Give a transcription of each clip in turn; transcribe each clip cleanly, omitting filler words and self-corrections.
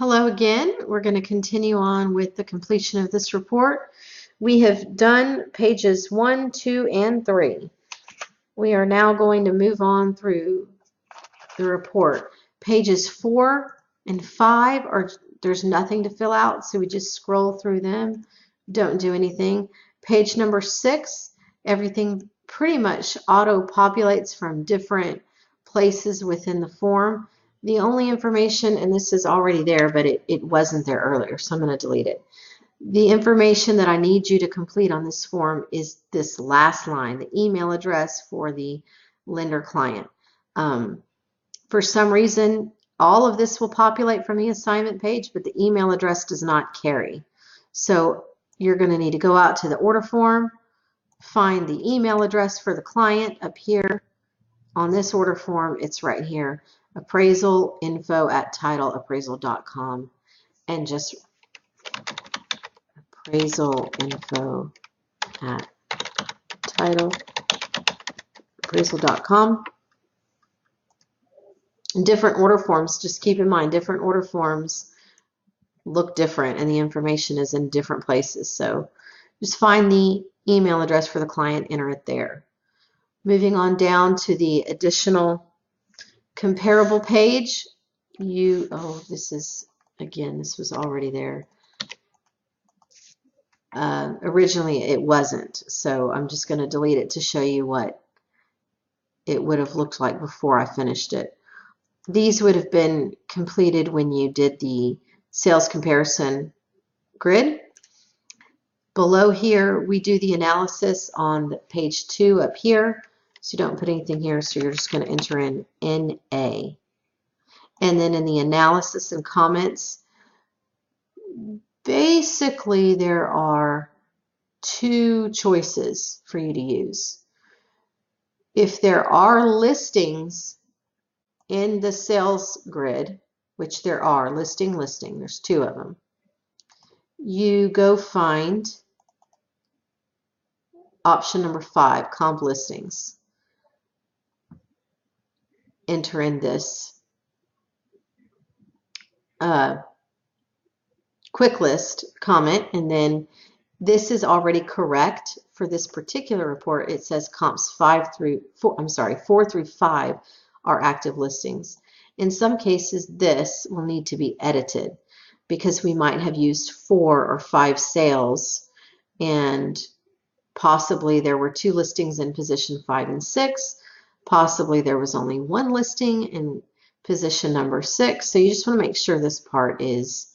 Hello again. We're going to continue on with the completion of this report. We have done pages 1, 2, and 3. We are now going to move on through the report. Pages 4 and 5 there's nothing to fill out, so we just scroll through them. Don't do anything. Page number 6, everything pretty much auto-populates from different places within the form. The only information, and this is already there, but it wasn't there earlier, so I'm going to delete it. The information that I need you to complete on this form is this last line, the email address for the lender client. For some reason, all of this will populate from the assignment page, but the email address does not carry. So you're going to need to go out to the order form, find the email address for the client up here. On this order form, it's right here, appraisalinfo@titleappraisal.com, and just appraisalinfo@titleappraisal.com. Different order forms, just keep in mind, different order forms look different and the information is in different places. So just find the email address for the client, enter it there. Moving on down to the additional comparable page, this was already there. Originally it wasn't, so I'm just going to delete it to show you what it would have looked like before I finished it. These would have been completed when you did the sales comparison grid. Below here, we do the analysis on page 2 up here. So you don't put anything here, so you're just going to enter in NA. And then in the analysis and comments, basically there are 2 choices for you to use. If there are listings in the sales grid, which there are, listing, there's 2 of them, you go find option number 5, comp listings. Enter in this quick list comment, and then this is already correct for this particular report. It says comps 4 through 5 are active listings. In some cases, this will need to be edited because we might have used 4 or 5 sales, and possibly there were 2 listings in position 5 and 6. Possibly there was only 1 listing in position number 6. So you just want to make sure this part is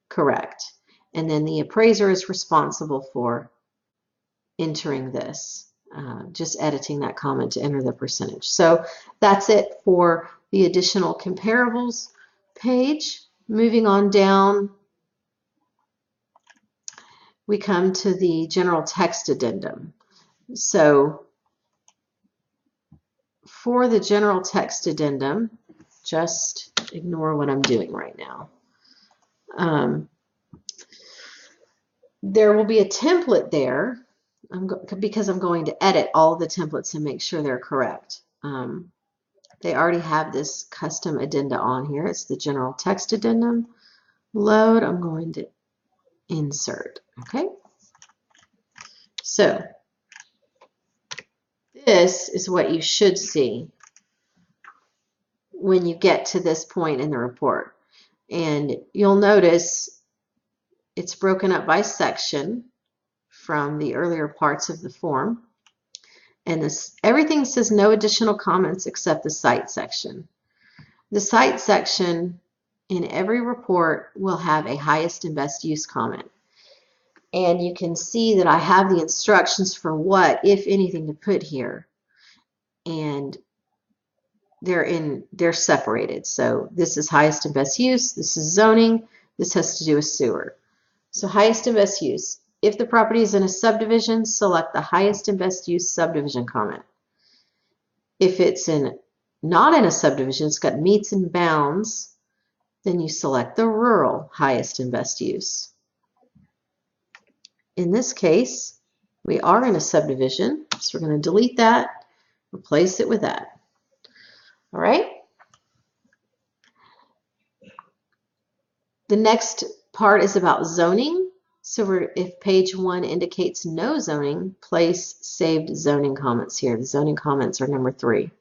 correct. And then the appraiser is responsible for entering this, just editing that comment to enter the percentage. So that's it for the additional comparables page. Moving on down, we come to the general text addendum. So for the general text addendum, just ignore what I'm doing right now. There will be a template there because I'm going to edit all the templates and make sure they're correct. They already have this custom addenda on here. It's the general text addendum. Load, I'm going to insert. Okay. So this is what you should see when you get to this point in the report. And you'll notice it's broken up by section from the earlier parts of the form. And everything says no additional comments except the site section. The site section in every report will have a highest and best use comment. And you can see that I have the instructions for what, if anything, to put here. And they're separated. So this is highest and best use, this is zoning, this has to do with sewer. So highest and best use. If the property is in a subdivision, select the highest and best use subdivision comment. If it's not in a subdivision, it's got meets and bounds, then you select the rural highest and best use. In this case, we are in a subdivision, so we're going to delete that, replace it with that. All right. The next part is about zoning. So if page 1 indicates no zoning, place saved zoning comments here. The zoning comments are number 3.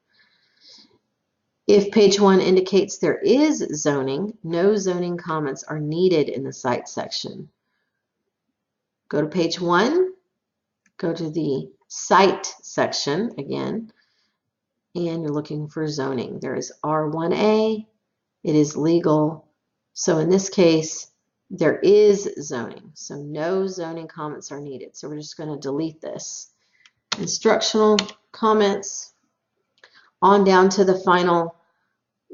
If page 1 indicates there is zoning, no zoning comments are needed in the site section. Go to page 1, go to the site section again, and you're looking for zoning. There is R1A, it is legal. So in this case, there is zoning. So no zoning comments are needed. So we're just going to delete this. Instructional comments on down to the final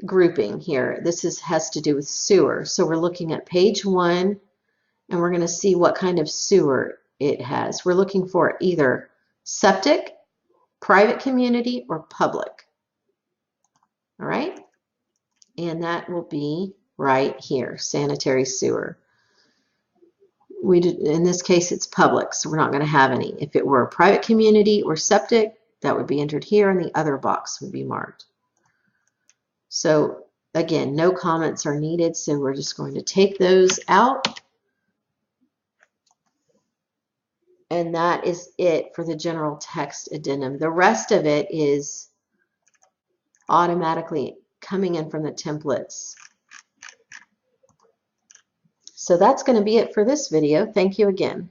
grouping here. This has to do with sewer. So we're looking at page 1 and we're going to see what kind of sewer it has. We're looking for either septic, private community, or public. All right? And that will be right here, sanitary sewer. In this case, it's public, so we're not going to have any. If it were a private community or septic, that would be entered here, and the other box would be marked. So again, no comments are needed, so we're just going to take those out. And that is it for the general text addendum. The rest of it is automatically coming in from the templates. So that's going to be it for this video. Thank you again.